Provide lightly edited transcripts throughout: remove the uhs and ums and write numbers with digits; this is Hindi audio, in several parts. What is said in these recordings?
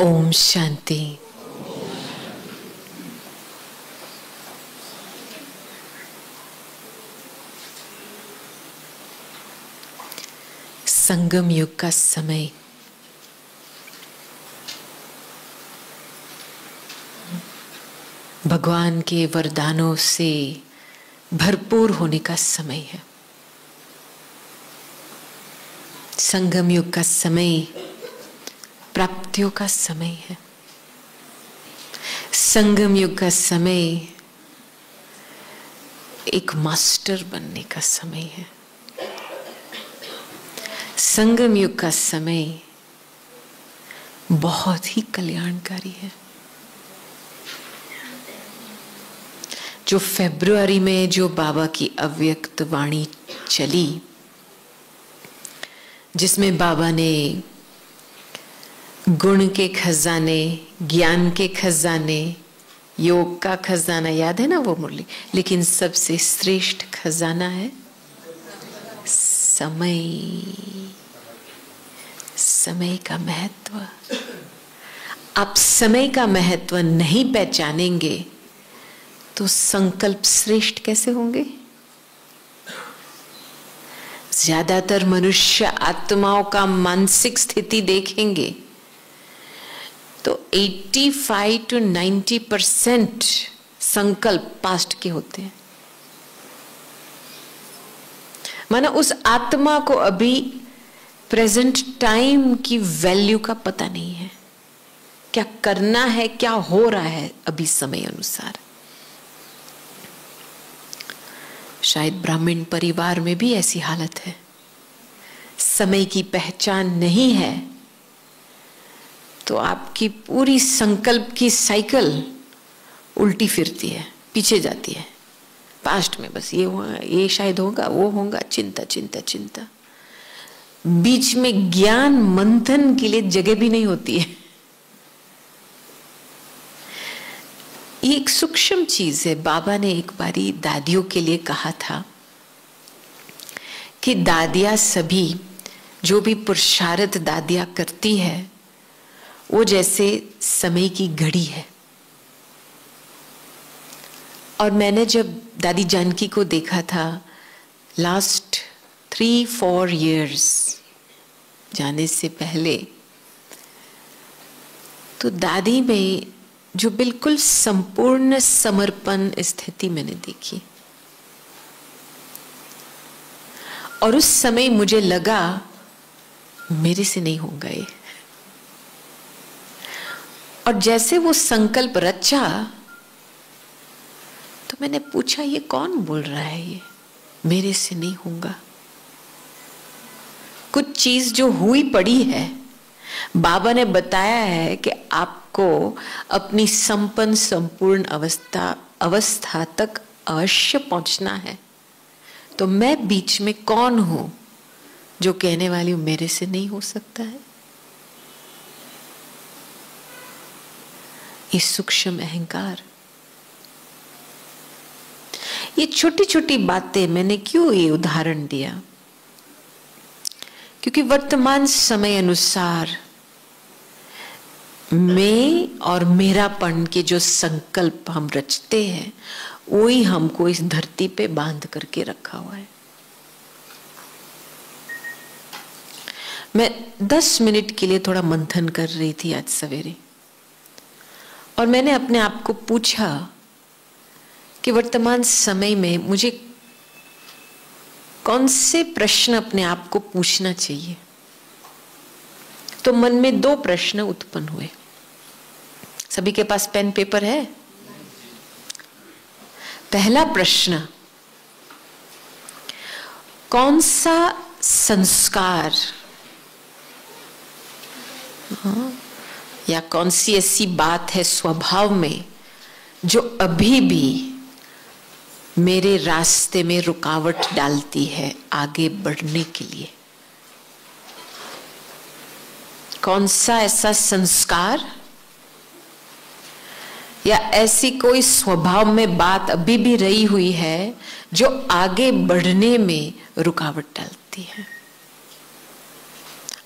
ओम शांति। संगम युग का समय भगवान के वरदानों से भरपूर होने का समय है। संगम युग का समय प्राप्तियों का समय है। संगम युग का समय एक मास्टर बनने का समय है। संगम युग का समय बहुत ही कल्याणकारी है। जो फरवरी में जो बाबा की अव्यक्त वाणी चली, जिसमें बाबा ने गुण के खजाने, ज्ञान के खजाने, योग का खजाना, याद है ना वो मुरली, लेकिन सबसे श्रेष्ठ खजाना है समय। समय का महत्व। आप समय का महत्व नहीं पहचानेंगे तो संकल्प श्रेष्ठ कैसे होंगे? ज्यादातर मनुष्य आत्माओं का मानसिक स्थिति देखेंगे तो 85 to 90% संकल्प पास्ट के होते हैं। माना उस आत्मा को अभी प्रेजेंट टाइम की वैल्यू का पता नहीं है, क्या करना है, क्या हो रहा है अभी समय अनुसार। शायद ब्राह्मण परिवार में भी ऐसी हालत है। समय की पहचान नहीं है तो आपकी पूरी संकल्प की साइकिल उल्टी फिरती है, पीछे जाती है। पास्ट में बस ये हुआ, ये शायद होगा, वो होगा, चिंता चिंता चिंता। बीच में ज्ञान मंथन के लिए जगह भी नहीं होती है। ये एक सूक्ष्म चीज है। बाबा ने एक बारी दादियों के लिए कहा था कि दादियां सभी जो भी पुरुषार्थ दादियां करती है वो जैसे समय की घड़ी है। और मैंने जब दादी जानकी को देखा था लास्ट 3-4 years जाने से पहले, तो दादी में जो बिल्कुल संपूर्ण समर्पण स्थिति मैंने देखी। और उस समय मुझे लगा मेरे से नहीं होगा ये। और जैसे वो संकल्प रचा तो मैंने पूछा ये कौन बोल रहा है, ये मेरे से नहीं होगा। कुछ चीज जो हुई पड़ी है, बाबा ने बताया है कि आपको अपनी संपन्न संपूर्ण अवस्था तक अवश्य पहुंचना है। तो मैं बीच में कौन हूं जो कहने वाली हूं मेरे से नहीं हो सकता है? ये सूक्ष्म अहंकार। ये छोटी छोटी बातें मैंने क्यों ये उदाहरण दिया? क्योंकि वर्तमान समय अनुसार मैं और मेरापन के जो संकल्प हम रचते हैं वही हमको इस धरती पे बांध करके रखा हुआ है। मैं 10 मिनट के लिए थोड़ा मंथन कर रही थी आज सवेरे, और मैंने अपने आप को पूछा कि वर्तमान समय में मुझे कौन से प्रश्न अपने आप को पूछना चाहिए। तो मन में 2 प्रश्न उत्पन्न हुए। सभी के पास पेन पेपर है? पहला प्रश्न, कौन सा संस्कार या कौन सी ऐसी बात है स्वभाव में जो अभी भी मेरे रास्ते में रुकावट डालती है आगे बढ़ने के लिए? कौन सा ऐसा संस्कार या ऐसी कोई स्वभाव में बात अभी भी रही हुई है जो आगे बढ़ने में रुकावट डालती है?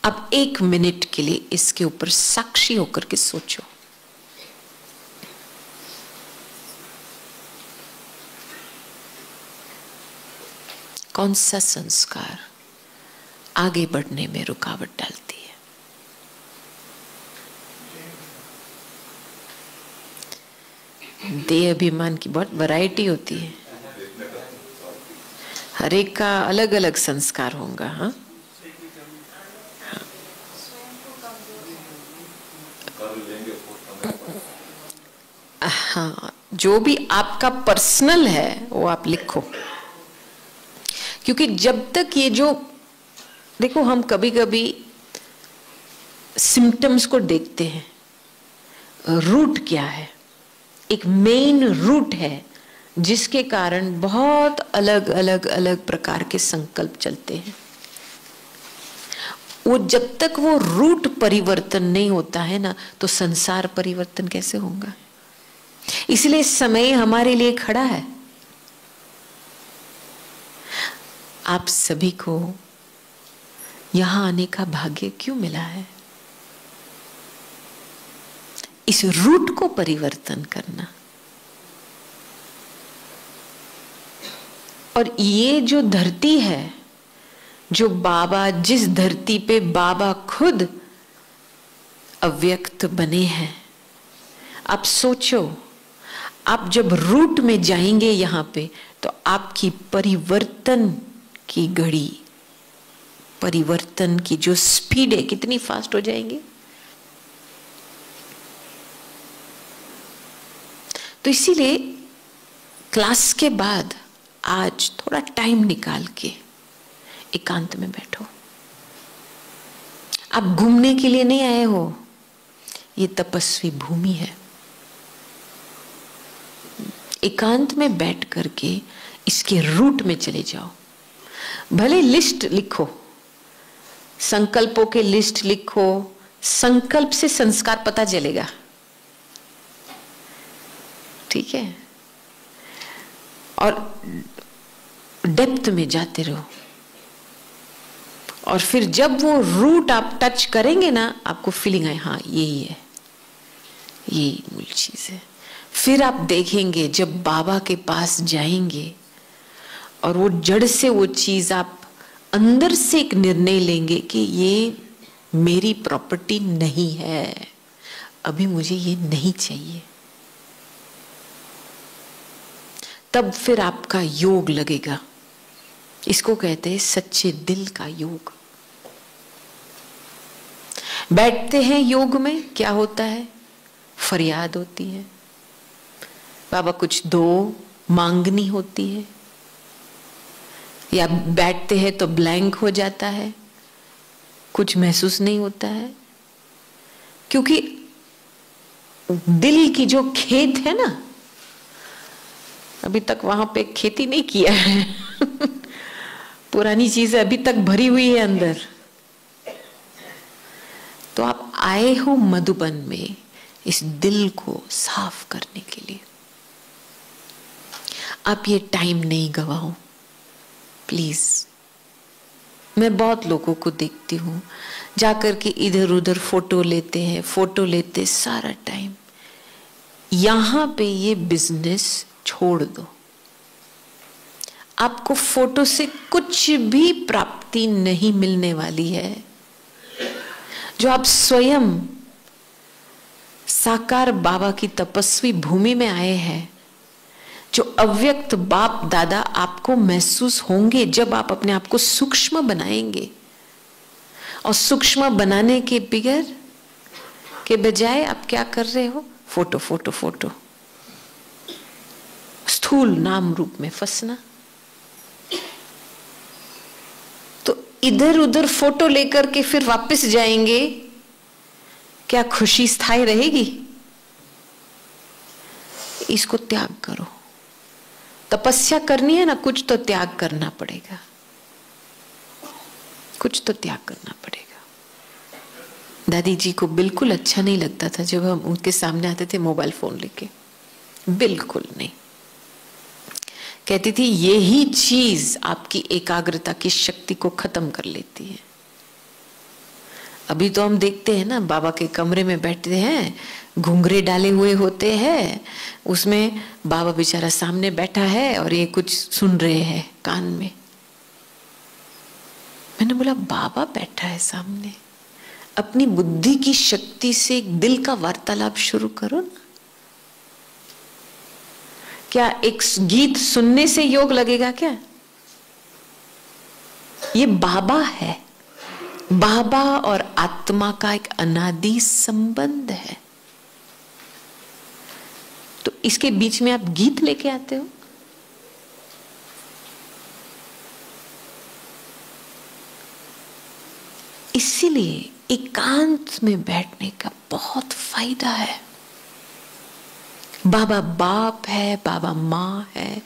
अब 1 मिनट के लिए इसके ऊपर साक्षी होकर के सोचो। कौन सा संस्कार आगे बढ़ने में रुकावट डालती है? देह अभिमान की बहुत वैरायटी होती है, हर एक का अलग अलग संस्कार होगा। हाँ, हाँ, जो भी आपका पर्सनल है वो आप लिखो, क्योंकि जब तक ये जो देखो, हम कभी कभी सिम्टम्स को देखते हैं, रूट क्या है, एक मेन रूट है जिसके कारण बहुत अलग अलग अलग प्रकार के संकल्प चलते हैं। वो जब तक वो रूट परिवर्तन नहीं होता है ना, तो संसार परिवर्तन कैसे होगा? इसलिए समय हमारे लिए खड़ा है। आप सभी को यहां आने का भाग्य क्यों मिला है? इस रूट को परिवर्तन करना। और ये जो धरती है, जो बाबा, जिस धरती पे बाबा खुद अव्यक्त बने हैं, आप सोचो, आप जब रूट में जाएंगे यहां पे, तो आपकी परिवर्तन की घड़ी, परिवर्तन की जो स्पीड है, कितनी फास्ट हो जाएंगे। तो इसीलिए क्लास के बाद आज थोड़ा टाइम निकाल के एकांत में बैठो। आप घूमने के लिए नहीं आए हो, ये तपस्वी भूमि है। एकांत में बैठ करके इसके रूट में चले जाओ। भले लिस्ट लिखो, संकल्पों के लिस्ट लिखो, संकल्प से संस्कार पता चलेगा, ठीक है? और डेप्थ में जाते रहो, और फिर जब वो रूट आप टच करेंगे ना, आपको फीलिंग आए, हाँ यही है, यही मूल चीज है। फिर आप देखेंगे, जब बाबा के पास जाएंगे और वो जड़ से वो चीज, आप अंदर से एक निर्णय लेंगे कि ये मेरी प्रॉपर्टी नहीं है, अभी मुझे ये नहीं चाहिए। तब फिर आपका योग लगेगा। इसको कहते हैं सच्चे दिल का योग। बैठते हैं योग में, क्या होता है? फरियाद होती है, बाबा कुछ दो, मांगनी होती है, या बैठते हैं तो ब्लैंक हो जाता है, कुछ महसूस नहीं होता है, क्योंकि दिल की जो खेत है ना, अभी तक वहां पे खेती नहीं किया है पुरानी चीजें अभी तक भरी हुई है अंदर। तो आप आए हो मधुबन में इस दिल को साफ करने के लिए। आप ये टाइम नहीं गवाओ प्लीज। मैं बहुत लोगों को देखती हूँ जाकर के इधर उधर फोटो लेते सारा टाइम। यहां पे ये बिजनेस छोड़ दो। आपको फोटो से कुछ भी प्राप्ति नहीं मिलने वाली है। जो आप स्वयं साकार बाबा की तपस्वी भूमि में आए हैं, जो अव्यक्त बाप दादा आपको महसूस होंगे जब आप अपने आप को सूक्ष्म बनाएंगे। और सूक्ष्म बनाने के बिगर के बजाय आप क्या कर रहे हो? फोटो फोटो फोटो, स्थूल नाम रूप में फंसना। तो इधर उधर फोटो लेकर के फिर वापस जाएंगे, क्या खुशी स्थायी रहेगी? इसको त्याग करो। तपस्या करनी है ना, कुछ तो त्याग करना पड़ेगा, कुछ तो त्याग करना पड़ेगा। दादी जी को बिल्कुल अच्छा नहीं लगता था जब हम उनके सामने आते थे मोबाइल फोन लेके, बिल्कुल नहीं। कहती थी यही चीज आपकी एकाग्रता की शक्ति को खत्म कर लेती है। अभी तो हम देखते हैं ना, बाबा के कमरे में बैठते हैं, घुंघरे डाले हुए होते हैं, उसमें बाबा बेचारा सामने बैठा है और ये कुछ सुन रहे हैं कान में। मैंने बोला बाबा बैठा है सामने, अपनी बुद्धि की शक्ति से दिल का वार्तालाप शुरू करो ना। क्या एक गीत सुनने से योग लगेगा क्या? ये बाबा है, बाबा और आत्मा का एक अनादि संबंध है। तो इसके बीच में आप गीत लेके आते हो। इसीलिए एकांत में बैठने का बहुत फायदा है। बाबा बाप है, बाबा माँ है,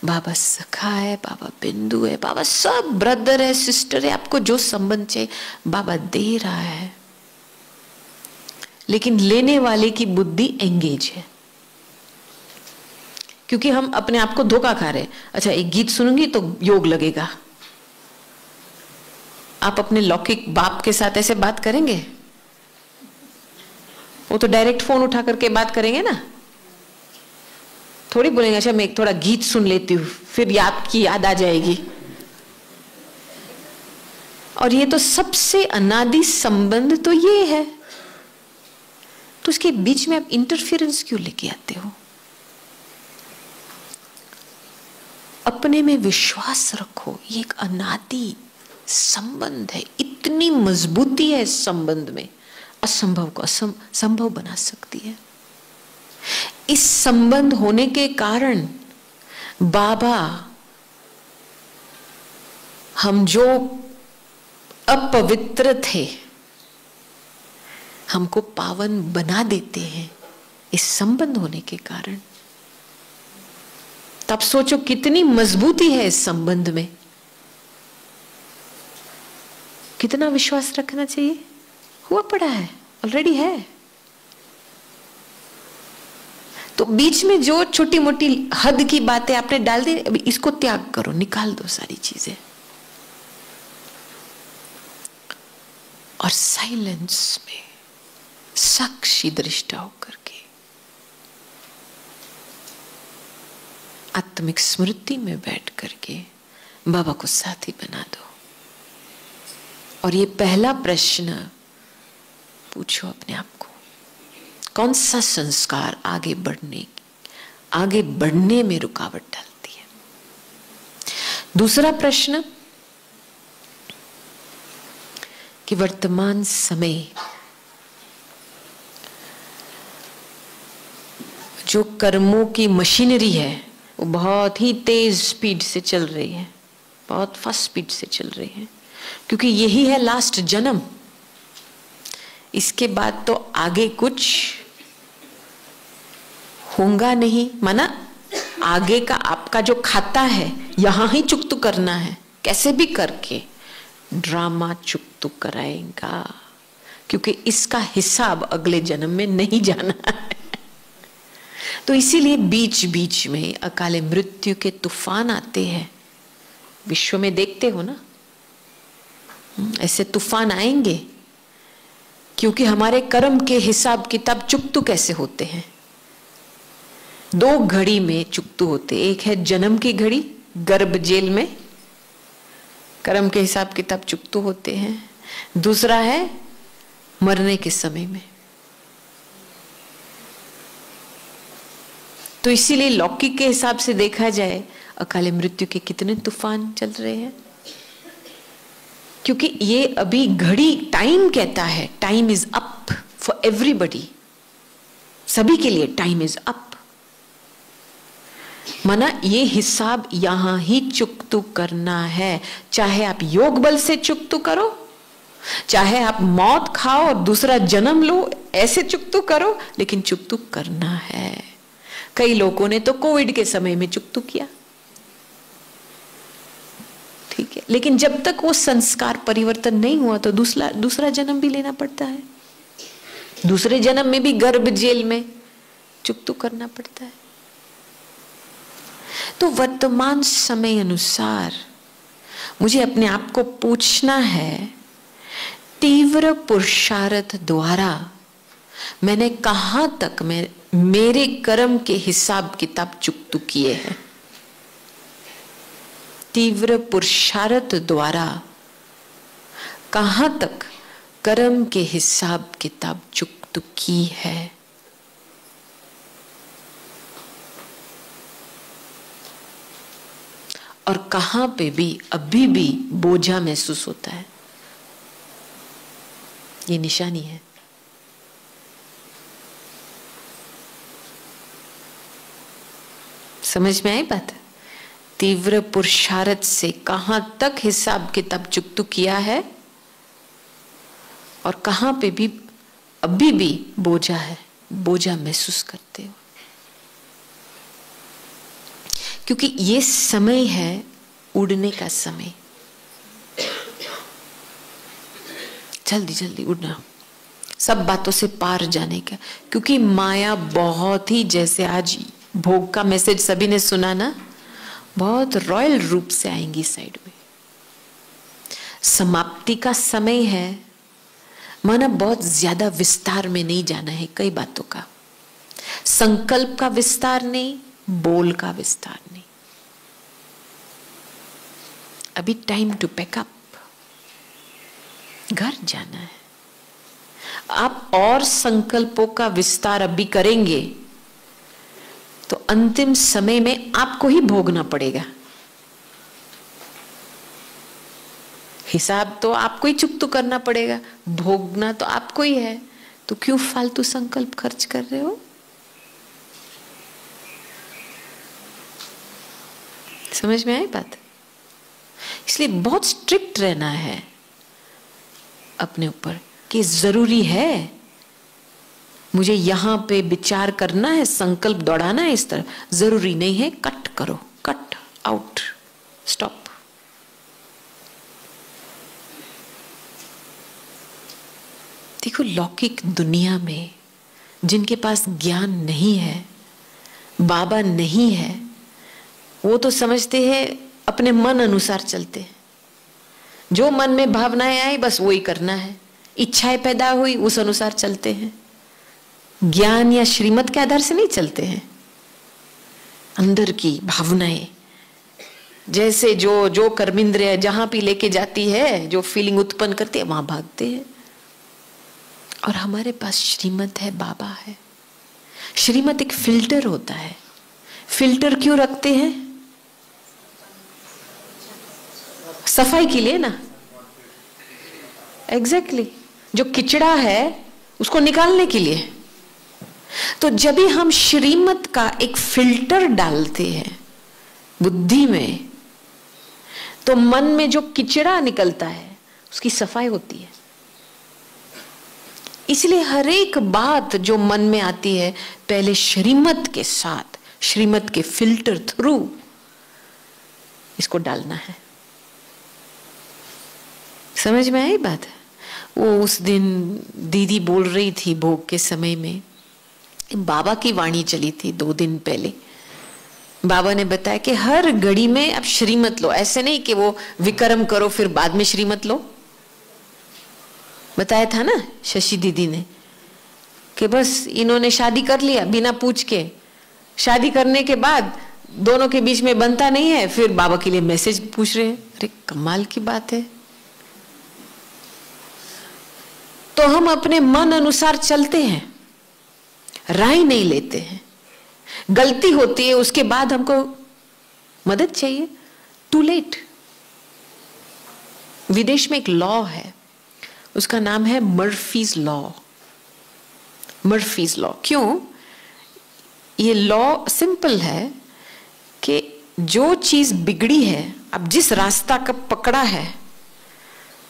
बाबा सखा है, बाबा बिंदु है, बाबा सब ब्रदर है, सिस्टर है, आपको जो संबंध चाहिए बाबा दे रहा है। लेकिन लेने वाले की बुद्धि एंगेज है, क्योंकि हम अपने आप को धोखा खा रहे हैं। अच्छा, एक गीत सुनूंगी तो योग लगेगा। आप अपने लौकिक बाप के साथ ऐसे बात करेंगे? वो तो डायरेक्ट फोन उठा करके बात करेंगे ना, थोड़ी बोलेंगे अच्छा मैं एक थोड़ा गीत सुन लेती हूँ, फिर याद आ जाएगी। और ये तो सबसे अनादि संबंध तो ये है, तो उसके बीच में आप इंटरफेरेंस क्यों लेके आते हो? अपने में विश्वास रखो, ये एक अनादि संबंध है, इतनी मजबूती है इस संबंध में, असंभव को संभव बना सकती है। इस संबंध होने के कारण बाबा हम जो अपवित्र थे हमको पावन बना देते हैं इस संबंध होने के कारण। तब सोचो कितनी मजबूती है इस संबंध में, कितना विश्वास रखना चाहिए। हुआ पड़ा है, ऑलरेडी है। तो बीच में जो छोटी मोटी हद की बातें आपने डाल दी, अभी इसको त्याग करो, निकाल दो सारी चीजें, और साइलेंस में साक्षी दृष्टा होकर के आत्मिक स्मृति में बैठ करके बाबा को साथी बना दो। और ये पहला प्रश्न पूछो अपने आप को, कौन सा संस्कार आगे बढ़ने में रुकावट डालती है? दूसरा प्रश्न कि वर्तमान समय जो कर्मों की मशीनरी है वो बहुत ही तेज स्पीड से चल रही है, बहुत फास्ट स्पीड से चल रही है, क्योंकि यही है लास्ट जन्म। इसके बाद तो आगे कुछ होगा नहीं, माना आगे का आपका जो खाता है यहां ही चुकतू करना है, कैसे भी करके ड्रामा चुकतू कराएगा, क्योंकि इसका हिसाब अगले जन्म में नहीं जाना है। तो इसीलिए बीच बीच में अकाले मृत्यु के तूफान आते हैं। विश्व में देखते हो ना, ऐसे तूफान आएंगे, क्योंकि हमारे कर्म के हिसाब किताब चुकतू कैसे होते हैं। दो घड़ी में चुकतू होते, एक है जन्म की घड़ी, गर्भ जेल में कर्म के हिसाब किताब चुकतू होते हैं, दूसरा है मरने के समय में। तो इसीलिए लौकिक के हिसाब से देखा जाए अकाले मृत्यु के कितने तूफान चल रहे हैं, क्योंकि ये अभी घड़ी टाइम कहता है, time is up for everybody, सभी के लिए टाइम इज अप। माना ये हिसाब यहां ही चुकतू करना है, चाहे आप योग बल से चुकतू करो, चाहे आप मौत खाओ और दूसरा जन्म लो, ऐसे चुकतू करो, लेकिन चुकतू करना है। कई लोगों ने तो कोविड के समय में चुकतू किया, ठीक है, लेकिन जब तक वो संस्कार परिवर्तन नहीं हुआ तो दूसरा जन्म भी लेना पड़ता है, दूसरे जन्म में भी गर्भ जेल में चुकतू करना पड़ता है। तो वर्तमान समय अनुसार मुझे अपने आप को पूछना है, तीव्र पुरुषार्थ द्वारा मैंने कहां तक मेरे कर्म के हिसाब किताब चुकतू किए हैं। तीव्र पुरुषार्थ द्वारा कहां तक कर्म के हिसाब किताब चुकतू की है। और कहां पे भी अभी भी बोझा महसूस होता है। ये निशानी है। समझ में आई बात? तीव्र पुरुषार्थ से कहां तक हिसाब किताब चुकतू किया है और कहां पे भी अभी भी बोझा है, बोझा महसूस करते हो। क्योंकि ये समय है उड़ने का समय। जल्दी जल्दी उड़ना, सब बातों से पार जाने का। क्योंकि माया बहुत ही, जैसे आज भोग का मैसेज सभी ने सुना ना, बहुत रॉयल रूप से आएंगी साइड में। समाप्ति का समय है, माना बहुत ज्यादा विस्तार में नहीं जाना है कई बातों का। संकल्प का विस्तार नहीं, बोल का विस्तार नहीं। अभी टाइम टू पैक अप, घर जाना है। आप और संकल्पों का विस्तार अभी करेंगे तो अंतिम समय में आपको ही भोगना पड़ेगा। हिसाब तो आपको ही चुकतू करना पड़ेगा, भोगना तो आपको ही है। तो क्यों फालतू संकल्प खर्च कर रहे हो? समझ में आई बात? इसलिए बहुत स्ट्रिक्ट रहना है अपने ऊपर कि जरूरी है मुझे यहां पे विचार करना है, संकल्प दौड़ाना है इस तरह। जरूरी नहीं है, कट करो, कट आउट, स्टॉप। देखो, लौकिक दुनिया में जिनके पास ज्ञान नहीं है, बाबा नहीं है, वो तो समझते हैं अपने मन अनुसार चलते हैं। जो मन में भावनाएं आई बस वही करना है, इच्छाएं पैदा हुई उस अनुसार चलते हैं। ज्ञान या श्रीमत के आधार से नहीं चलते हैं। अंदर की भावनाएं जैसे जो कर्मेंद्रिय जहां भी लेके जाती है, जो फीलिंग उत्पन्न करती है वहां भागते हैं। और हमारे पास श्रीमत है, बाबा है। श्रीमत एक फिल्टर होता है। फिल्टर क्यों रखते हैं? सफाई के लिए ना। एग्जैक्टली जो किचड़ा है उसको निकालने के लिए। तो जब भी हम श्रीमत का एक फिल्टर डालते हैं बुद्धि में, तो मन में जो किचड़ा निकलता है उसकी सफाई होती है। इसलिए हर एक बात जो मन में आती है पहले श्रीमत के साथ, श्रीमत के फिल्टर थ्रू इसको डालना है। समझ में आई बात? वो उस दिन दीदी बोल रही थी भोग के समय में, बाबा की वाणी चली थी 2 दिन पहले। बाबा ने बताया कि हर घड़ी में आप श्रीमत लो। ऐसे नहीं कि वो विक्रम करो फिर बाद में श्रीमत लो। बताया था ना शशि दीदी ने कि बस इन्होंने शादी कर लिया बिना पूछ के। शादी करने के बाद दोनों के बीच में बनता नहीं है, फिर बाबा के लिए मैसेज पूछ रहे हैं। अरे कमाल की बात है। तो हम अपने मन अनुसार चलते हैं, राय नहीं लेते हैं। गलती होती है उसके बाद हमको मदद चाहिए, टू लेट। विदेश में एक लॉ है, उसका नाम है मर्फीज लॉ। मर्फीज लॉ क्यों? ये लॉ सिंपल है कि जो चीज बिगड़ी है, अब जिस रास्ता का पकड़ा है,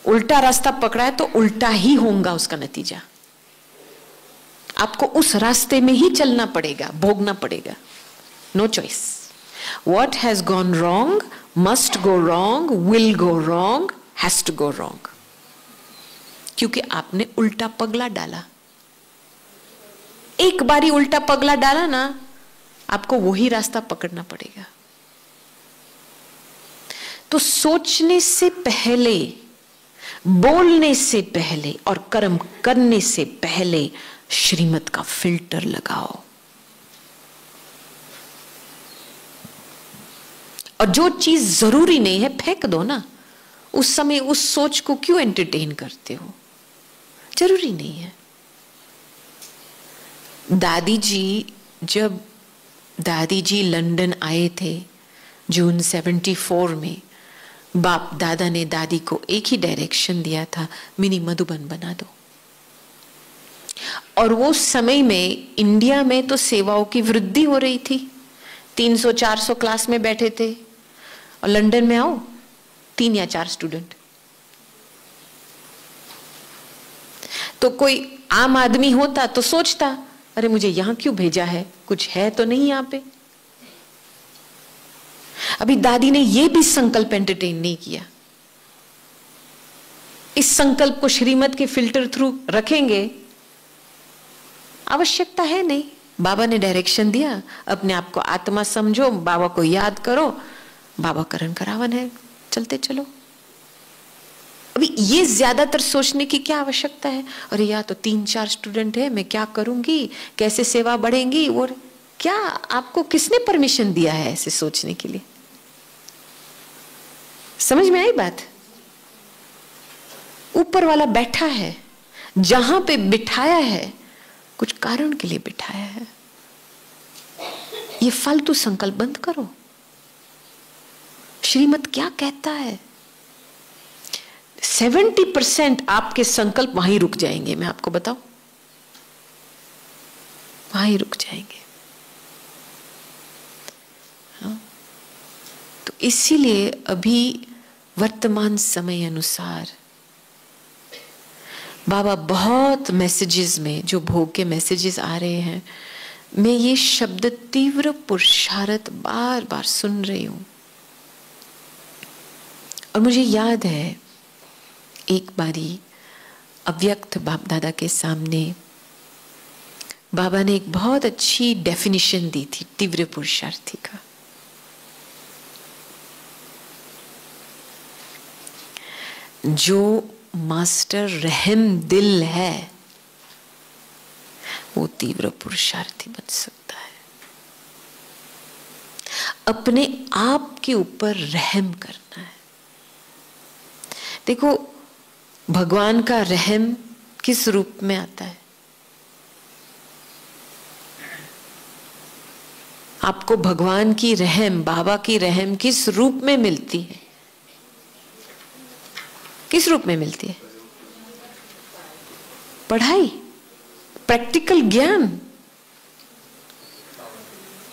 उल्टा रास्ता पकड़ा है तो उल्टा ही होगा उसका नतीजा। आपको उस रास्ते में ही चलना पड़ेगा, भोगना पड़ेगा। No choice. What has gone wrong must go wrong, will go wrong, has to go wrong. क्योंकि आपने उल्टा पगला डाला। एक बारी उल्टा पगला डाला ना, आपको वही रास्ता पकड़ना पड़ेगा। तो सोचने से पहले बोलने से पहले और कर्म करने से पहले श्रीमत का फिल्टर लगाओ। और जो चीज जरूरी नहीं है फेंक दो ना। उस समय उस सोच को क्यों एंटरटेन करते हो? जरूरी नहीं है। जब दादी जी लंदन आए थे जून 74 में, बाप दादा ने दादी को एक ही डायरेक्शन दिया था, मिनी मधुबन बना दो। और वो समय में इंडिया में तो सेवाओं की वृद्धि हो रही थी, 300-400 क्लास में बैठे थे, और लंदन में आओ 3 या 4 स्टूडेंट। तो कोई आम आदमी होता तो सोचता, अरे मुझे यहां क्यों भेजा है, कुछ है तो नहीं यहां पे। अभी दादी ने यह भी संकल्प एंटरटेन नहीं किया। इस संकल्प को श्रीमत के फिल्टर थ्रू रखेंगे, आवश्यकता है नहीं। बाबा ने डायरेक्शन दिया, अपने आप को आत्मा समझो, बाबा को याद करो, बाबा करण करावन है, चलते चलो। अभी ये ज्यादातर सोचने की क्या आवश्यकता है? अरे या तो 3-4 स्टूडेंट है, मैं क्या करूंगी, कैसे सेवा बढ़ेंगी, और क्या आपको किसने परमिशन दिया है ऐसे सोचने के लिए? समझ में आई बात? ऊपर वाला बैठा है, जहां पे बिठाया है कुछ कारण के लिए बिठाया है। ये फालतू संकल्प बंद करो। श्रीमत क्या कहता है? 70% आपके संकल्प वहीं ही रुक जाएंगे, मैं आपको बताऊं, वहीं ही रुक जाएंगे। हाँ? तो इसीलिए अभी वर्तमान समय अनुसार बाबा बहुत मैसेजेस में, जो भोग के मैसेजेस आ रहे हैं, मैं ये शब्द तीव्र पुरुषार्थ बार बार सुन रही हूं। और मुझे याद है एक बारी अव्यक्त बाप दादा के सामने बाबा ने एक बहुत अच्छी डेफिनेशन दी थी तीव्र पुरुषार्थी का। जो मास्टर रहम दिल है वो तीव्र पुरुषार्थी बन सकता है। अपने आप के ऊपर रहम करना है। देखो, भगवान का रहम किस रूप में आता है? आपको भगवान की रहम, बाबा की रहम किस रूप में मिलती है? किस रूप में मिलती है? पढ़ाई, प्रैक्टिकल ज्ञान।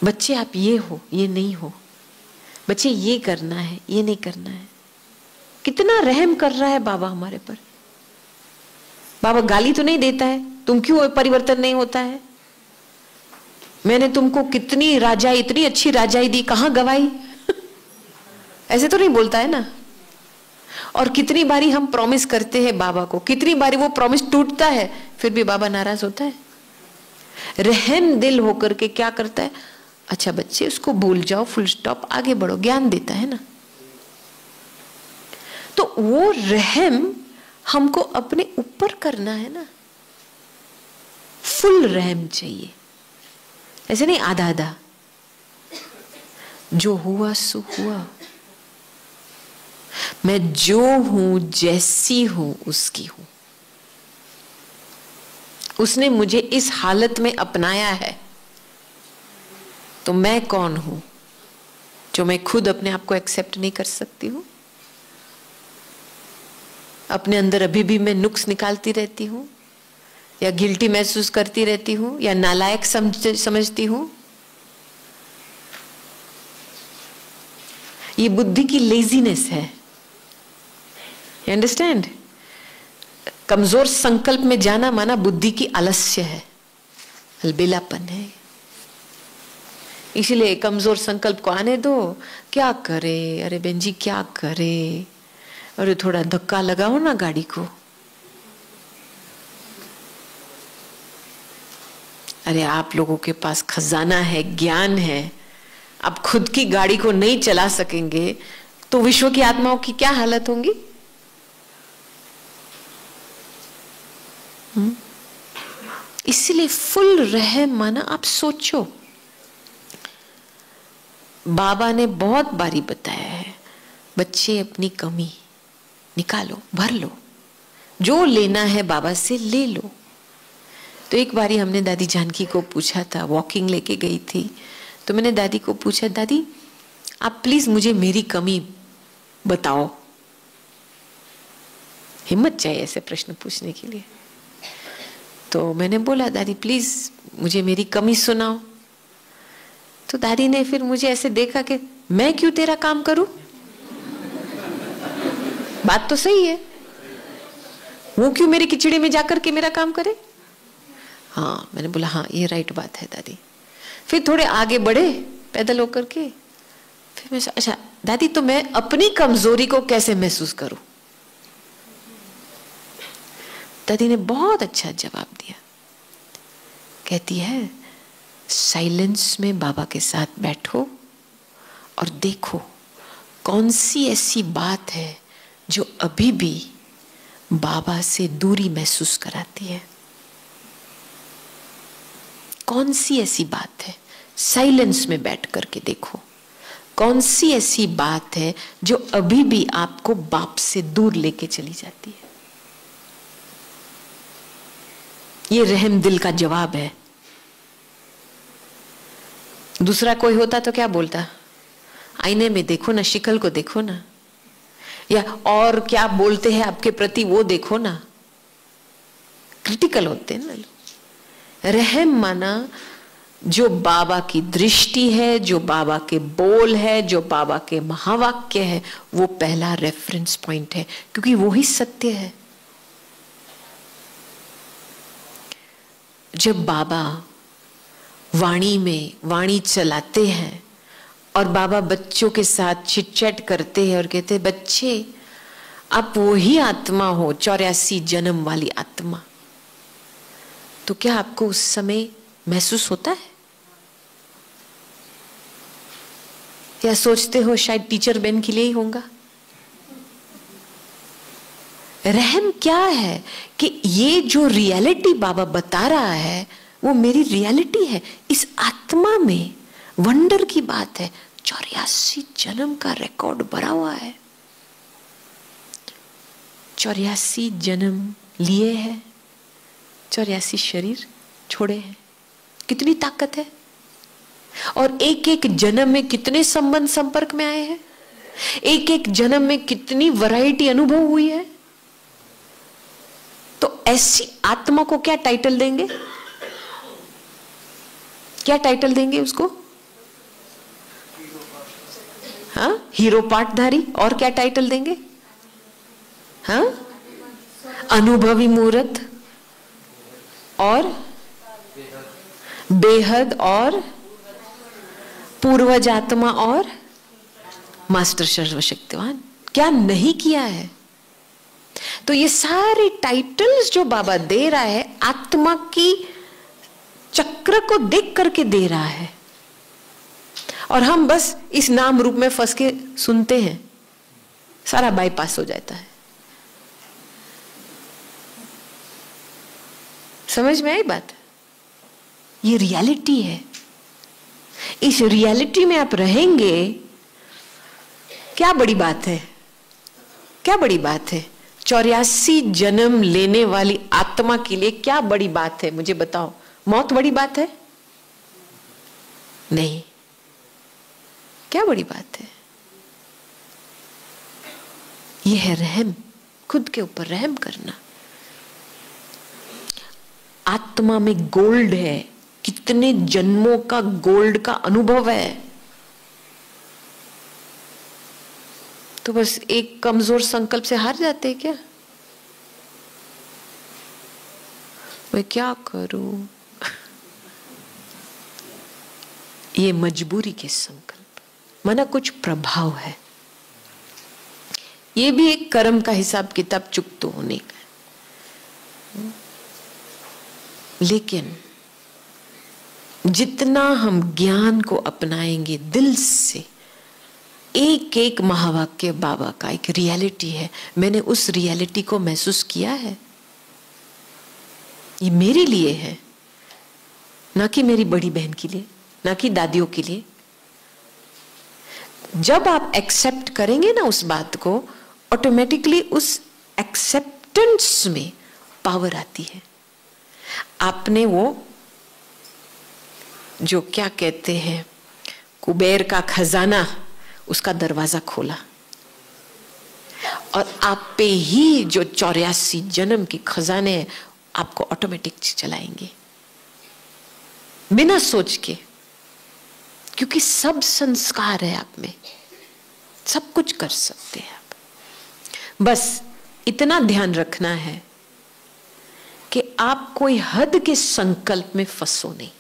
बच्चे आप ये हो, ये नहीं हो, बच्चे ये करना है, ये नहीं करना है। कितना रहम कर रहा है बाबा हमारे पर। बाबा गाली तो नहीं देता है, तुम क्यों परिवर्तन नहीं होता है, मैंने तुमको कितनी राजाई, इतनी अच्छी राजाई दी, कहां गवाई ऐसे तो नहीं बोलता है ना। और कितनी बारी हम प्रॉमिस करते हैं बाबा को, कितनी बारी वो प्रॉमिस टूटता है, फिर भी बाबा नाराज होता है। रहम दिल होकर के क्या करता है? अच्छा बच्चे, उसको भूल जाओ, फुल स्टॉप, आगे बढ़ो, ज्ञान देता है ना। तो वो रहम हमको अपने ऊपर करना है ना। फुल रहम चाहिए, ऐसे नहीं आधा आधा। जो हुआ सो हुआ, मैं जो हूं, जैसी हूं, उसकी हूं। उसने मुझे इस हालत में अपनाया है, तो मैं कौन हूं जो मैं खुद अपने आप को एक्सेप्ट नहीं कर सकती हूं? अपने अंदर अभी भी मैं नुक्स निकालती रहती हूं, या गिल्टी महसूस करती रहती हूं, या नालायक समझती हूं। ये बुद्धि की लेजीनेस है। You understand? कमजोर संकल्प में जाना माना बुद्धि की आलस्य है, अलबेलापन है। इसीलिए कमजोर संकल्प को आने दो। क्या करे, अरे बहन जी क्या करे, अरे थोड़ा धक्का लगाओ ना गाड़ी को, अरे आप लोगों के पास खजाना है, ज्ञान है, आप खुद की गाड़ी को नहीं चला सकेंगे तो विश्व की आत्माओं की क्या हालत होंगी? इसलिए फुल रहम माना। आप सोचो, बाबा ने बहुत बारी बताया है, बच्चे अपनी कमी निकालो, भर लो, जो लेना है बाबा से ले लो। तो एक बारी हमने दादी जानकी को पूछा था, वॉकिंग लेके गई थी, तो मैंने दादी को पूछा, दादी आप प्लीज मुझे मेरी कमी बताओ। हिम्मत चाहिए ऐसे प्रश्न पूछने के लिए। तो मैंने बोला, दादी प्लीज मुझे मेरी कमी सुनाओ। तो दादी ने फिर मुझे ऐसे देखा कि मैं क्यों तेरा काम करूं, बात तो सही है, वो क्यों मेरी खिचड़ी में जाकर के मेरा काम करे। हाँ, मैंने बोला हाँ ये राइट बात है दादी। फिर थोड़े आगे बढ़े पैदल होकर के, फिर मैं अच्छा दादी तो मैं अपनी कमजोरी को कैसे महसूस करूं। दादी ने बहुत अच्छा जवाब दिया, कहती है साइलेंस में बाबा के साथ बैठो और देखो कौन सी ऐसी बात है जो अभी भी बाबा से दूरी महसूस कराती है। कौन सी ऐसी बात है, साइलेंस में बैठ करके देखो कौन सी ऐसी बात है जो अभी भी आपको बाप से दूर लेके चली जाती है। ये रहम दिल का जवाब है। दूसरा कोई होता तो क्या बोलता, आईने में देखो ना, शिकल को देखो ना, या और क्या बोलते हैं आपके प्रति वो देखो ना। क्रिटिकल होते हैं ना लोग। रहम माना जो बाबा की दृष्टि है, जो बाबा के बोल है, जो बाबा के महावाक्य है, वो पहला रेफरेंस पॉइंट है, क्योंकि वो ही सत्य है। जब बाबा वाणी में वाणी चलाते हैं और बाबा बच्चों के साथ चिटचैट करते हैं और कहते हैं बच्चे आप वही आत्मा हो, 84 जन्म वाली आत्मा, तो क्या आपको उस समय महसूस होता है, या सोचते हो शायद टीचर बहन के लिए ही होगा। रहम क्या है कि ये जो रियलिटी बाबा बता रहा है वो मेरी रियलिटी है। इस आत्मा में वंडर की बात है, 84 जन्म का रिकॉर्ड भरा हुआ है। 84 जन्म लिए हैं, 84 शरीर छोड़े हैं। कितनी ताकत है, और एक एक जन्म में कितने संबंध संपर्क में आए हैं, एक एक जन्म में कितनी वैरायटी अनुभव हुई है। तो ऐसी आत्मा को क्या टाइटल देंगे, क्या टाइटल देंगे उसको? हाँ, हीरो पाठधारी। और क्या टाइटल देंगे? हाँ, अनुभवी मूर्त और बेहद और पूर्वज आत्मा और मास्टर सर्वशक्तिवान। क्या नहीं किया है? तो ये सारे टाइटल्स जो बाबा दे रहा है आत्मा की चक्र को देख करके दे रहा है, और हम बस इस नाम रूप में फंस के सुनते हैं, सारा बाईपास हो जाता है। समझ में आई बात? ये रियलिटी है। इस रियलिटी में आप रहेंगे, क्या बड़ी बात है, क्या बड़ी बात है। 84 जन्म लेने वाली आत्मा के लिए क्या बड़ी बात है, मुझे बताओ। मौत बड़ी बात है? नहीं। क्या बड़ी बात है? यह है रहम, खुद के ऊपर रहम करना। आत्मा में गोल्ड है, कितने जन्मों का गोल्ड का अनुभव है। तो बस एक कमजोर संकल्प से हार जाते हैं क्या? मैं क्या करूं? ये मजबूरी के संकल्प, माना कुछ प्रभाव है। ये भी एक कर्म का हिसाब किताब चुकतो होने का। लेकिन जितना हम ज्ञान को अपनाएंगे दिल से, एक एक महावाक्य बाबा का एक रियलिटी है। मैंने उस रियलिटी को महसूस किया है, ये मेरे लिए है, ना कि मेरी बड़ी बहन के लिए, ना कि दादियों के लिए। जब आप एक्सेप्ट करेंगे ना उस बात को, ऑटोमेटिकली उस एक्सेप्टेंस में पावर आती है। आपने वो जो क्या कहते हैं कुबेर का खजाना, उसका दरवाजा खोला और आप पे ही जो 84 जन्म के खजाने हैं आपको ऑटोमेटिक चलाएंगे बिना सोच के, क्योंकि सब संस्कार है आप में, सब कुछ कर सकते हैं आप। बस इतना ध्यान रखना है कि आप कोई हद के संकल्प में फंसो नहीं।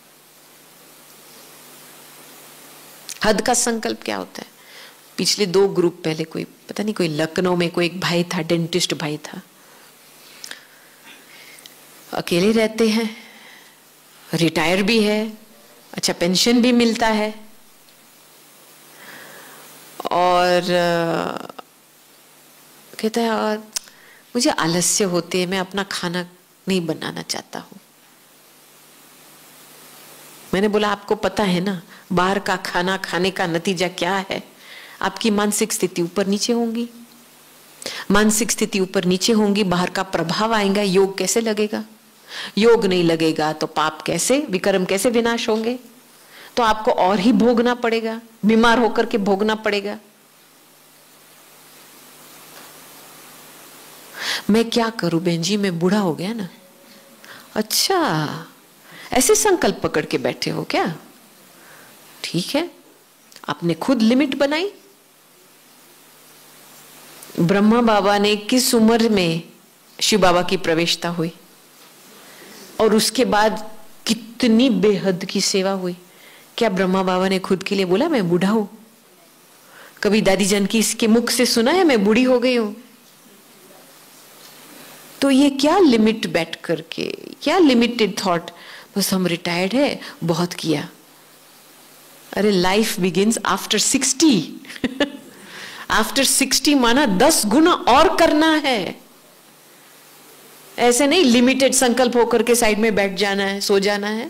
हद का संकल्प क्या होता है? पिछले 2 ग्रुप पहले कोई पता नहीं, कोई लखनऊ में कोई एक भाई था, डेंटिस्ट भाई था, अकेले रहते हैं, रिटायर भी है, अच्छा पेंशन भी मिलता है, और कहता है और मुझे आलस्य होते हैं, मैं अपना खाना नहीं बनाना चाहता हूं। मैंने बोला आपको पता है ना बाहर का खाना खाने का नतीजा क्या है? आपकी मानसिक स्थिति ऊपर नीचे होंगी, मानसिक स्थिति ऊपर नीचे होंगी, बाहर का प्रभाव आएगा, योग कैसे लगेगा? योग नहीं लगेगा तो पाप कैसे, विकर्म कैसे विनाश होंगे? तो आपको और ही भोगना पड़ेगा, बीमार होकर के भोगना पड़ेगा। मैं क्या करूं बहन जी, मैं बूढ़ा हो गया ना। अच्छा ऐसे संकल्प पकड़ के बैठे हो क्या? ठीक है, आपने खुद लिमिट बनाई। ब्रह्मा बाबा ने किस उम्र में शिव बाबा की प्रवेशता हुई और उसके बाद कितनी बेहद की सेवा हुई? क्या ब्रह्मा बाबा ने खुद के लिए बोला मैं बूढ़ा हूं? कभी दादी जान की इसके मुख से सुना है मैं बूढ़ी हो गई हूं? तो ये क्या लिमिट बैठ करके, क्या लिमिटेड थॉट, बस हम रिटायर्ड है, बहुत किया। अरे लाइफ बिगिंस आफ्टर 60 आफ्टर 60 माना 10 गुना और करना है। ऐसे नहीं लिमिटेड संकल्प होकर के साइड में बैठ जाना है, सो जाना है।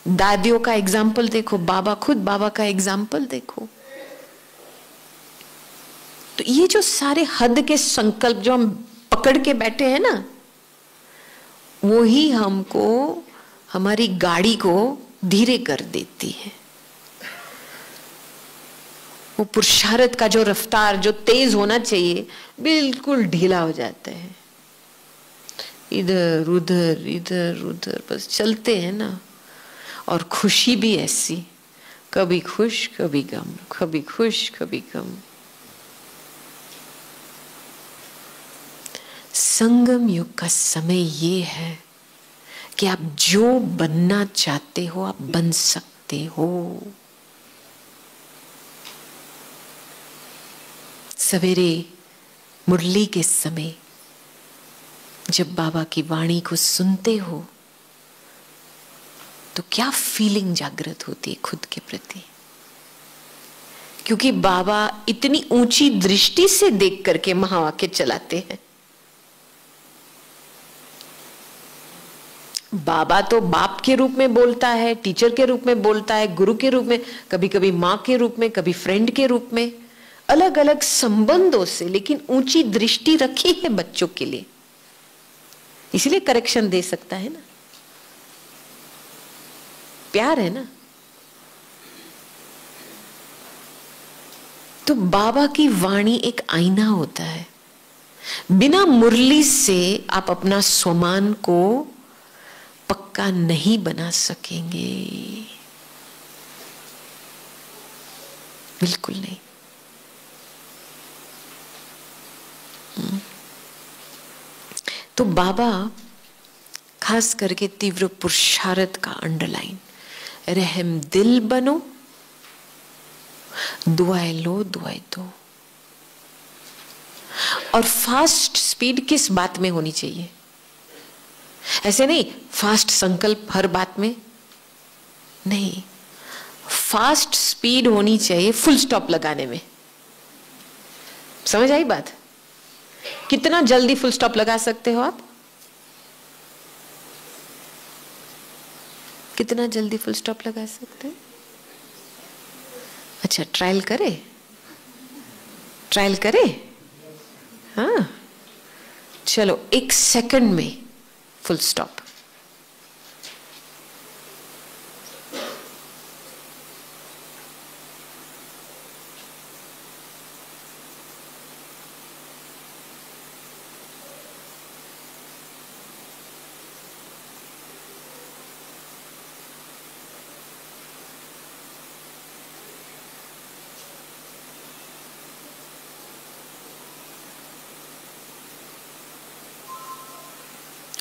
दादियों का एग्जाम्पल देखो, बाबा खुद बाबा का एग्जाम्पल देखो। तो ये जो सारे हद के संकल्प जो हम पकड़ के बैठे हैं ना, वो ही हमको, हमारी गाड़ी को धीरे कर देती है। वो पुरुषार्थ का जो रफ्तार जो तेज होना चाहिए बिल्कुल ढीला हो जाता है। इधर उधर इधर उधर बस चलते हैं ना। और खुशी भी ऐसी, कभी खुश कभी गम, कभी खुश कभी गम। संगम युग का समय ये है कि आप जो बनना चाहते हो आप बन सकते हो। सवेरे मुरली के समय जब बाबा की वाणी को सुनते हो तो क्या फीलिंग जागृत होती है खुद के प्रति? क्योंकि बाबा इतनी ऊंची दृष्टि से देख करके महावाक्य चलाते हैं। बाबा तो बाप के रूप में बोलता है, टीचर के रूप में बोलता है, गुरु के रूप में, कभी कभी मां के रूप में, कभी फ्रेंड के रूप में, अलग अलग संबंधों से, लेकिन ऊंची दृष्टि रखी है बच्चों के लिए, इसलिए करेक्शन दे सकता है ना, प्यार है ना। तो बाबा की वाणी एक आईना होता है। बिना मुरली से आप अपना स्वमान को पक्का नहीं बना सकेंगे, बिल्कुल नहीं। तो बाबा खास करके तीव्र पुरुषार्थ का अंडरलाइन, रहम दिल बनो, दुआएं लो दुआएं दो। और फास्ट स्पीड किस बात में होनी चाहिए? ऐसे नहीं फास्ट संकल्प हर बात में नहीं, फास्ट स्पीड होनी चाहिए फुल स्टॉप लगाने में। समझ आई बात? कितना जल्दी फुल स्टॉप लगा सकते हो आप? कितना जल्दी फुल स्टॉप लगा सकते हैं? अच्छा, ट्रायल करे, ट्रायल करे। हाँ, चलो 1 सेकंड में फुल स्टॉप।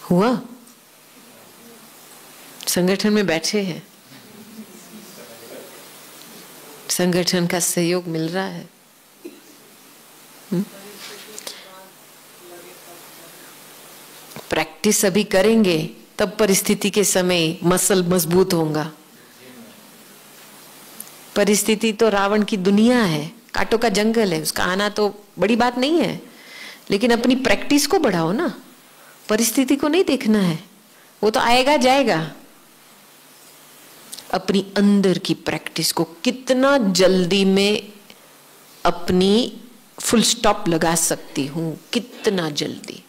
हुआ? संगठन में बैठे हैं, संगठन का सहयोग मिल रहा है। प्रैक्टिस अभी करेंगे तब परिस्थिति के समय मसल मजबूत होगा। परिस्थिति तो रावण की दुनिया है, कांटों का जंगल है, उसका आना तो बड़ी बात नहीं है, लेकिन अपनी प्रैक्टिस को बढ़ाओ ना। परिस्थिति को नहीं देखना है, वो तो आएगा जाएगा। अपनी अंदर की प्रैक्टिस को कितना जल्दी में अपनी फुल स्टॉप लगा सकती हूं, कितना जल्दी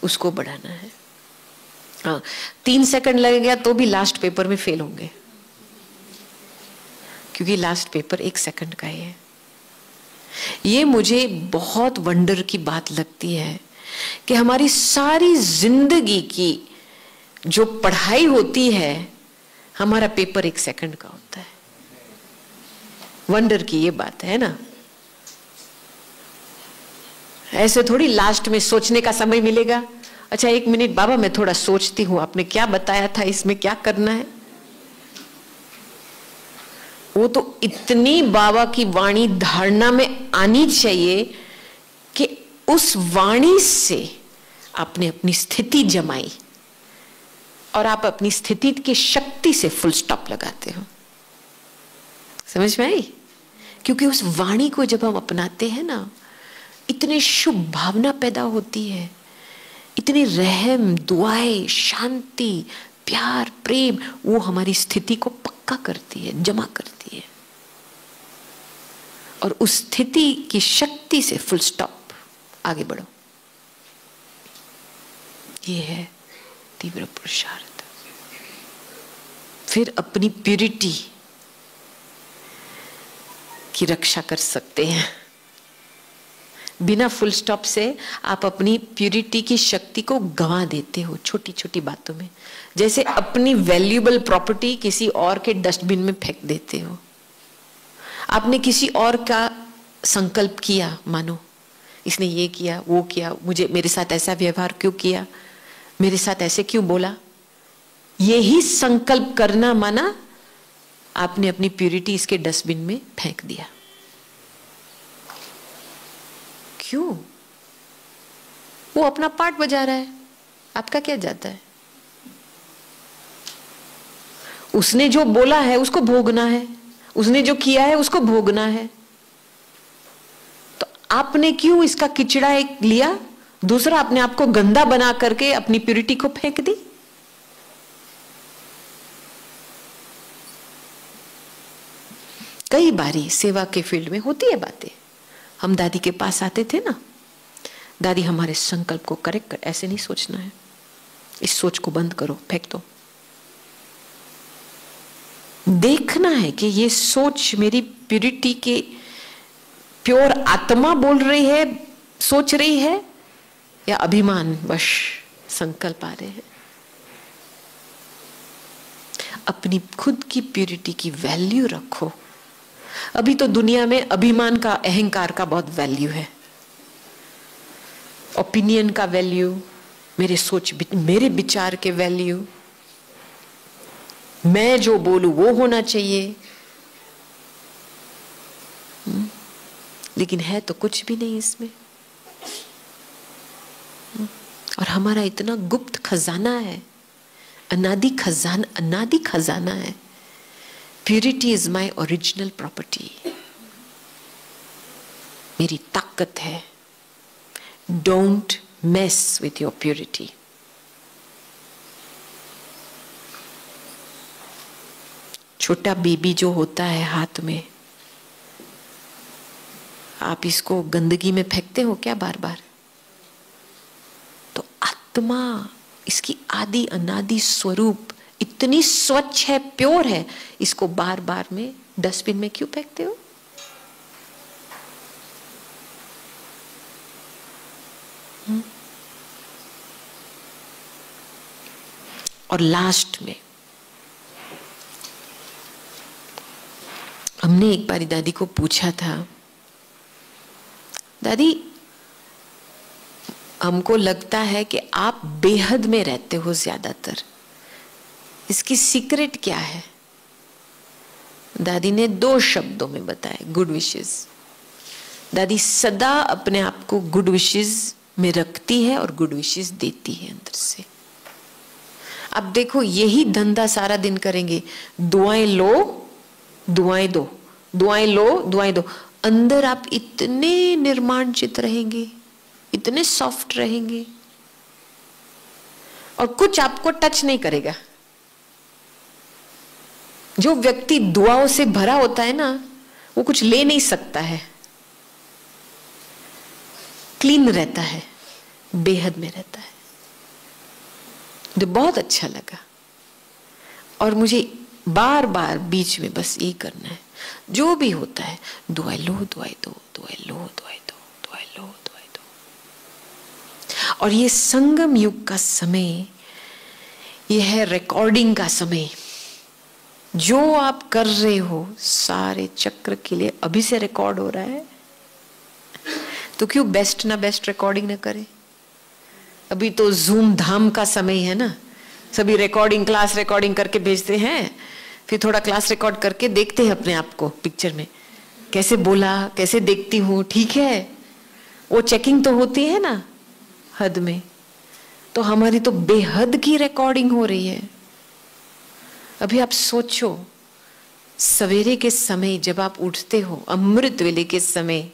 उसको बढ़ाना है। हाँ, 3 सेकंड लग गया तो भी लास्ट पेपर में फेल होंगे, क्योंकि लास्ट पेपर 1 सेकंड का ही है। ये मुझे बहुत वंडर की बात लगती है कि हमारी सारी जिंदगी की जो पढ़ाई होती है, हमारा पेपर 1 सेकंड का होता है। वंडर की ये बात है ना। ऐसे थोड़ी लास्ट में सोचने का समय मिलेगा। अच्छा 1 मिनट बाबा मैं थोड़ा सोचती हूं, आपने क्या बताया था, इसमें क्या करना है। वो तो इतनी बाबा की वाणी धारणा में आनी चाहिए कि उस वाणी से आपने अपनी स्थिति जमाई और आप अपनी स्थिति की शक्ति से फुल स्टॉप लगाते हो। समझ में आई? क्योंकि उस वाणी को जब हम अपनाते हैं ना, इतनी शुभ भावना पैदा होती है, इतनी रहम, दुआएं, शांति, प्यार, प्रेम, वो हमारी स्थिति को पक्का करती है, जमा करती है। और उस स्थिति की शक्ति से फुल स्टॉप, आगे बढ़ो। ये है तीव्र पुरुषार्थ। फिर अपनी प्यूरिटी की रक्षा कर सकते हैं। बिना फुल स्टॉप से आप अपनी प्यूरिटी की शक्ति को गंवा देते हो छोटी छोटी बातों में। जैसे अपनी वैल्यूएबल प्रॉपर्टी किसी और के डस्टबिन में फेंक देते हो। आपने किसी और का संकल्प किया, मानो इसने ये किया, वो किया, मुझे मेरे साथ ऐसा व्यवहार क्यों किया, मेरे साथ ऐसे क्यों बोला, यही संकल्प करना माना आपने अपनी प्यूरिटी इसके डस्टबिन में फेंक दिया। क्यों? वो अपना पार्ट बजा रहा है, आपका क्या जाता है? उसने जो बोला है उसको भोगना है, उसने जो किया है उसको भोगना है। तो आपने क्यों इसका किचड़ा एक लिया, दूसरा अपने आप को गंदा बना करके अपनी प्यूरिटी को फेंक दी? कई बारी सेवा के फील्ड में होती है बातें। हम दादी के पास आते थे ना, दादी हमारे संकल्प को करेक्ट कर, ऐसे नहीं सोचना है, इस सोच को बंद करो, फेंक दो। देखना है कि ये सोच मेरी प्यूरिटी के प्योर आत्मा बोल रही है, सोच रही है, या अभिमान वश संकल्प आ रहे हैं। अपनी खुद की प्यूरिटी की वैल्यू रखो। अभी तो दुनिया में अभिमान का, अहंकार का बहुत वैल्यू है। ओपिनियन का वैल्यू, मेरे सोच, मेरे विचार के वैल्यू, मैं जो बोलूं वो होना चाहिए। लेकिन है तो कुछ भी नहीं इसमें। और हमारा इतना गुप्त खजाना है, अनादि खजाना है। Purity is my original property, मेरी ताकत है। Don't mess with your purity. छोटा बेबी जो होता है हाथ में, आप इसको गंदगी में फेंकते हो क्या बार बार? तो आत्मा, इसकी आदि अनादि स्वरूप इतनी स्वच्छ है, प्योर है, इसको बार बार में डस्टबिन में क्यों फेंकते हो? और लास्ट में हमने एक बारी दादी को पूछा था, दादी हमको लगता है कि आप बेहद में रहते हो ज्यादातर, इसकी सीक्रेट क्या है? दादी ने 2 शब्दों में बताया, गुड विशेस। दादी सदा अपने आप को गुड विशेस में रखती है और गुड विशेस देती है अंदर से। अब देखो यही धंधा सारा दिन करेंगे, दुआएं लो दुआएं दो, दुआएं लो दुआएं दो, अंदर आप इतने निर्माणचित रहेंगे, इतने सॉफ्ट रहेंगे, और कुछ आपको टच नहीं करेगा। जो व्यक्ति दुआओं से भरा होता है ना, वो कुछ ले नहीं सकता है, क्लीन रहता है, बेहद में रहता है। मुझे बहुत अच्छा लगा, और मुझे बार बार बीच में बस ये करना है, जो भी होता है दुआएं लो दुआएं दो, दुआएं लो दुआएं दो, दुआएं लो दुआएं दो। और ये संगम युग का समय, यह है रिकॉर्डिंग का समय। जो आप कर रहे हो सारे चक्र के लिए अभी से रिकॉर्ड हो रहा है, तो क्यों बेस्ट ना बेस्ट रिकॉर्डिंग ना करें? अभी तो जूम धाम का समय है ना, सभी रिकॉर्डिंग क्लास रिकॉर्डिंग करके भेजते हैं, फिर थोड़ा क्लास रिकॉर्ड करके देखते हैं अपने आप को पिक्चर में, कैसे बोला, कैसे देखती हूँ, ठीक है, वो चेकिंग तो होती है ना हद में। तो हमारी तो बेहद की रिकॉर्डिंग हो रही है। अभी आप सोचो, सवेरे के समय जब आप उठते हो, अमृत वेले के समय,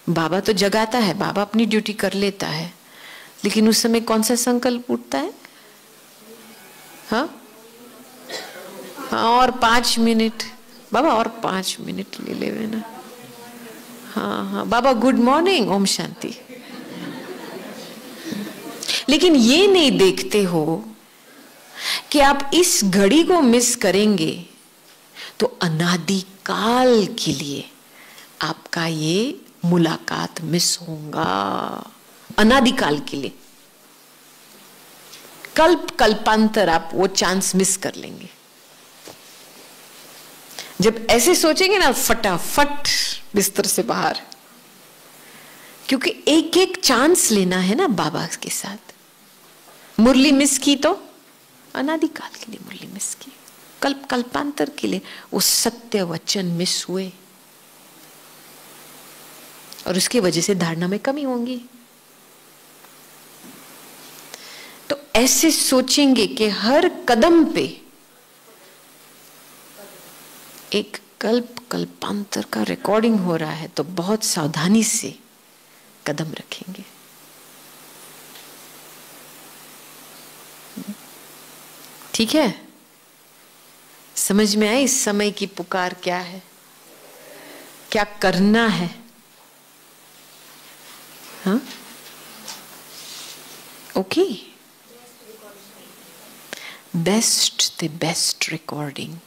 बाबा तो जगाता है, बाबा अपनी ड्यूटी कर लेता है, लेकिन उस समय कौन सा संकल्प उठता है? हाँ, और 5 मिनट बाबा, और 5 मिनट ले ले ना। हाँ हाँ बाबा गुड मॉर्निंग, ओम शांति। लेकिन ये नहीं देखते हो कि आप इस घड़ी को मिस करेंगे तो अनादिकाल के लिए आपका ये मुलाकात मिस होगा, अनादिकाल के लिए। कल्प कल्पांतर आप वो चांस मिस कर लेंगे। जब ऐसे सोचेंगे ना, फटाफट बिस्तर से बाहर, क्योंकि एक एक चांस लेना है ना बाबा के साथ। मुरली मिस की तो अनादिकाल के लिए मुरली मिस की, कल्प कल्पांतर के लिए वो सत्य वचन मिस हुए, और उसकी वजह से धारणा में कमी होंगी। तो ऐसे सोचेंगे कि हर कदम पे एक कल्प कल्पांतर का रिकॉर्डिंग हो रहा है, तो बहुत सावधानी से कदम रखेंगे। ठीक है, समझ में आई इस समय की पुकार क्या है, क्या करना है? हाँ, okay, best the best recording.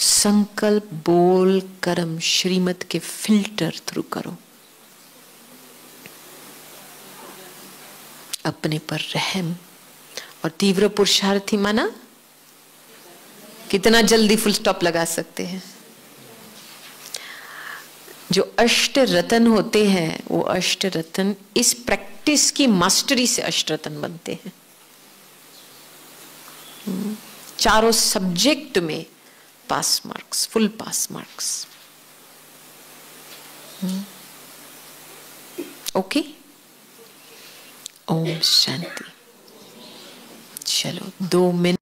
संकल्प, बोल, कर्म, श्रीमत के फिल्टर थ्रू करो। अपने पर रहम और तीव्र पुरुषार्थी माना कितना जल्दी फुल स्टॉप लगा सकते हैं। जो अष्ट रतन होते हैं, वो अष्ट रतन इस प्रैक्टिस की मास्टरी से अष्ट रतन बनते हैं। चारों सब्जेक्ट में pass marks, full pass marks. Okay, Om Shanti. चलो 2 मिनट।